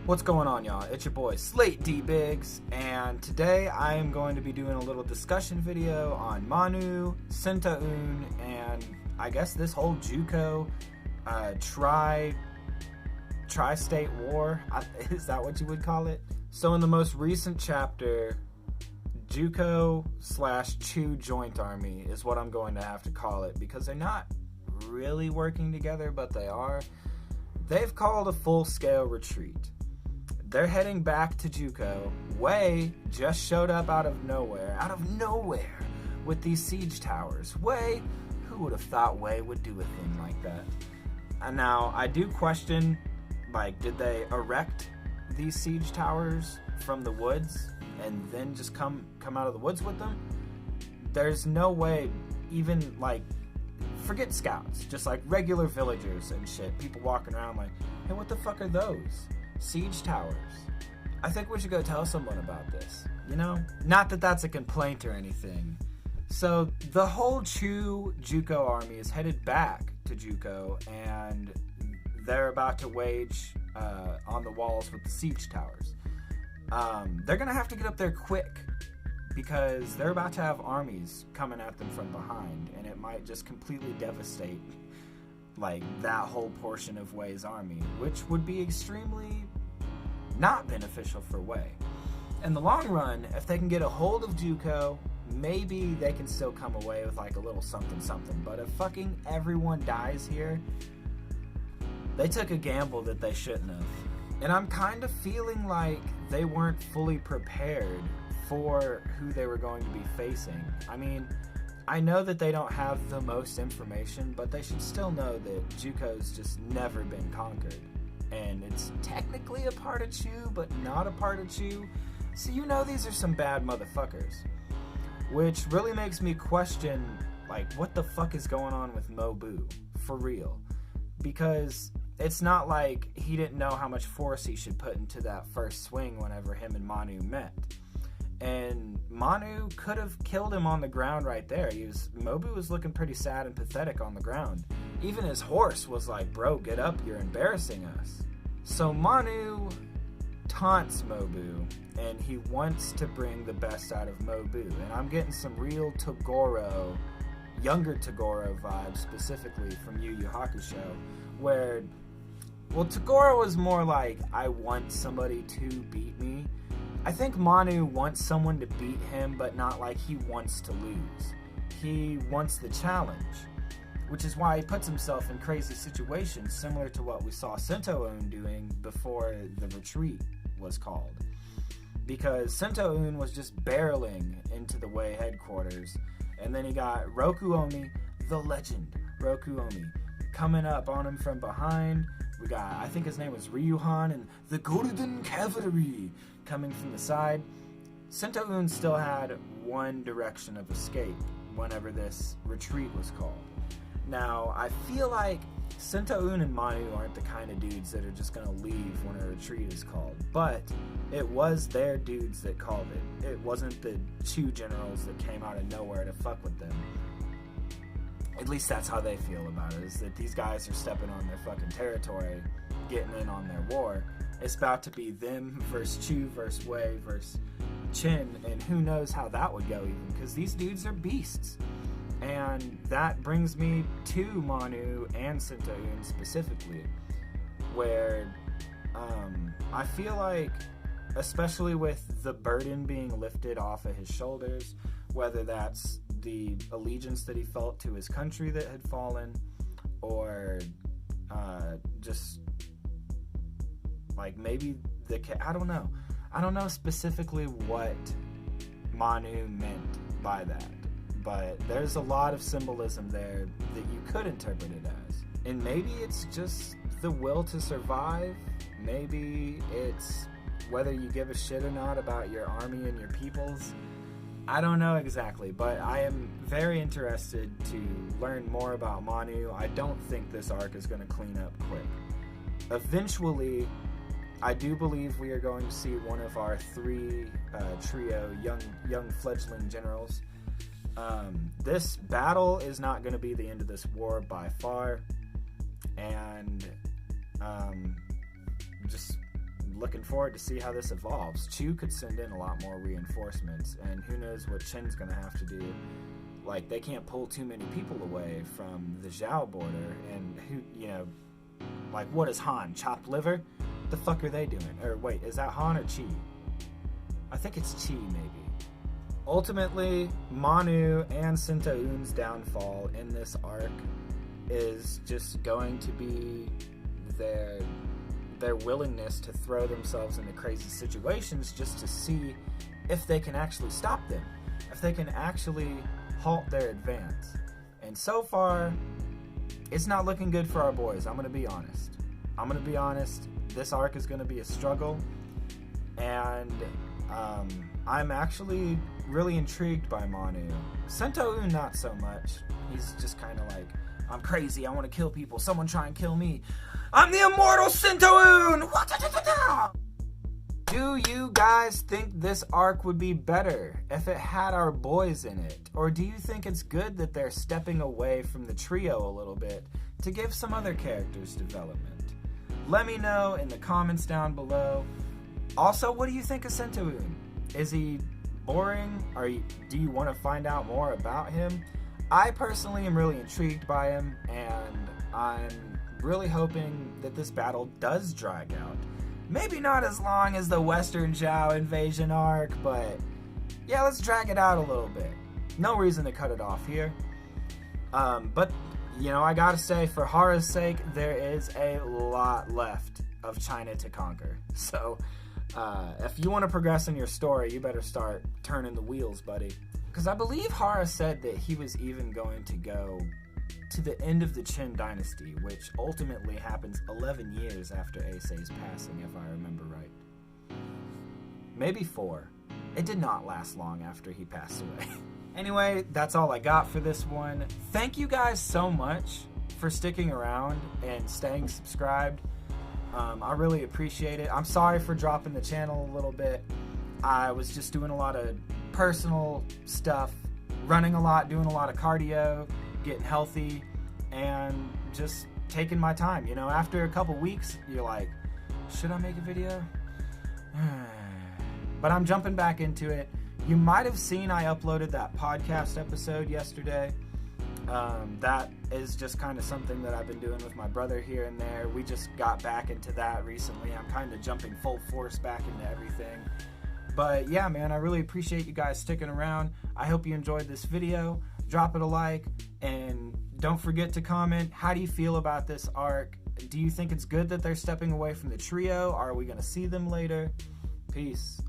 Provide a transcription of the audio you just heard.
What's going on, y'all? It's your boy Slate D Biggs, and today I am going to be doing a little discussion video on ManU, Sentaun, and I guess this whole Juuko tri-state war. Is that what you would call it? So in the most recent chapter, Juuko/Chu joint army is what I'm going to have to call it, because they're not really working together, but they are. They've called a full-scale retreat. They're heading back to Juuko. Wei just showed up out of nowhere, with these siege towers. Wei, who would have thought Wei would do a thing like that? And now, I do question, did they erect these siege towers from the woods and then just come out of the woods with them? There's no way, even, forget scouts, just regular villagers and shit, people walking around hey, what the fuck are those? Siege towers. I think we should go tell someone about this, Not that that's a complaint or anything. So, the whole Juuko army is headed back to Juuko, and they're about to wage on the walls with the siege towers. They're gonna have to get up there quick, because they're about to have armies coming at them from behind, and it might just completely devastate that whole portion of Wei's army, which would be extremely not beneficial for Wei. In the long run, if they can get a hold of Juuko, maybe they can still come away with a little something, but if fucking everyone dies here, they took a gamble that they shouldn't have. And I'm kind of feeling like they weren't fully prepared for who they were going to be facing. I mean, I know that they don't have the most information, but they should still know that Juuko's just never been conquered. And it's technically a part of Chu, but not a part of Chu. So these are some bad motherfuckers. Which really makes me question, what the fuck is going on with ManU? For real. Because it's not like he didn't know how much force he should put into that first swing whenever him and ManU met. And ManU could have killed him on the ground right there. ManU was looking pretty sad and pathetic on the ground. Even his horse was like, bro, get up, you're embarrassing us. So ManU taunts ManU, and he wants to bring the best out of ManU. And I'm getting some real younger Toguro vibes, specifically from Yu Yu Hakusho, where, Toguro was more like, I want somebody to beat me. I think ManU wants someone to beat him, but not like he wants to lose. He wants the challenge, which is why he puts himself in crazy situations similar to what we saw Sentaun doing before the retreat was called. Because Sentaun was just barreling into the Wei headquarters, and then he got Rokuomi, the legend, Rokuomi, coming up on him from behind. We got, I think his name was Ryuhan, and the Golden Cavalry coming from the side. Sentaun still had one direction of escape whenever this retreat was called. Now, I feel like Sentaun and ManU aren't the kind of dudes that are just going to leave when a retreat is called, but it was their dudes that called it. It wasn't the Chu generals that came out of nowhere to fuck with them. At least that's how they feel about it, is that these guys are stepping on their fucking territory, getting in on their war. It's about to be them versus Chu versus Wei versus Qin, and who knows how that would go even, because these dudes are beasts. And that brings me to ManU and Sentaun specifically, where I feel like, especially with the burden being lifted off of his shoulders, whether that's the allegiance that he felt to his country that had fallen, or just maybe I don't know specifically what ManU meant by that, but there's a lot of symbolism there that you could interpret it as. And maybe it's just the will to survive. Maybe it's whether you give a shit or not about your army and your peoples. I don't know exactly, but I am very interested to learn more about ManU. I don't think this arc is going to clean up quick. Eventually, I do believe we are going to see one of our three trio young fledgling generals. This battle is not going to be the end of this war by far, and just looking forward to see how this evolves. Chu could send in a lot more reinforcements, and who knows what Chin's going to have to do. Like, they can't pull too many people away from the Zhao border, and who, you know, like, what is Han? Chopped liver? What the fuck are they doing? Or wait, is that Han or Chi? I think it's Chi, maybe. Ultimately, ManU and Sintoun's downfall in this arc is just going to be their willingness to throw themselves into crazy situations just to see if they can actually stop them, if they can actually halt their advance. And so far, it's not looking good for our boys. I'm going to be honest. This arc is going to be a struggle, and I'm actually really intrigued by ManU. Sintoun, not so much. He's just kind of like, I'm crazy, I want to kill people, someone try and kill me. I'm the immortal Sintoun! Do you guys think this arc would be better if it had our boys in it? Or do you think it's good that they're stepping away from the trio a little bit to give some other characters development? Let me know in the comments down below. Also, what do you think of Sintoun? Is he boring? Do you want to find out more about him? I personally am really intrigued by him, and I'm really hoping that this battle does drag out. Maybe not as long as the Western Zhao invasion arc, but yeah, let's drag it out a little bit. No reason to cut it off here. But, you know, I gotta say, for Hara's sake, there is a lot left of China to conquer. So, if you want to progress in your story, you better start turning the wheels, buddy. Because I believe Hara said that he was even going to go to the end of the Qin dynasty, which ultimately happens 11 years after Aisei's passing, if I remember right. Maybe 4. It did not last long after he passed away. Anyway, that's all I got for this one. Thank you guys so much for sticking around and staying subscribed. I really appreciate it. I'm sorry for dropping the channel a little bit. I was just doing a lot of personal stuff, running a lot, doing a lot of cardio, getting healthy, and just taking my time. You know, after a couple weeks, you're like, should I make a video? But I'm jumping back into it. You might have seen I uploaded that podcast episode yesterday. That is just kind of something that I've been doing with my brother here and there. We just got back into that recently. I'm kind of jumping full force back into everything. But yeah, man, I really appreciate you guys sticking around. I hope you enjoyed this video. Drop it a like, and don't forget to comment. How do you feel about this arc? Do you think it's good that they're stepping away from the trio? Are we going to see them later? Peace.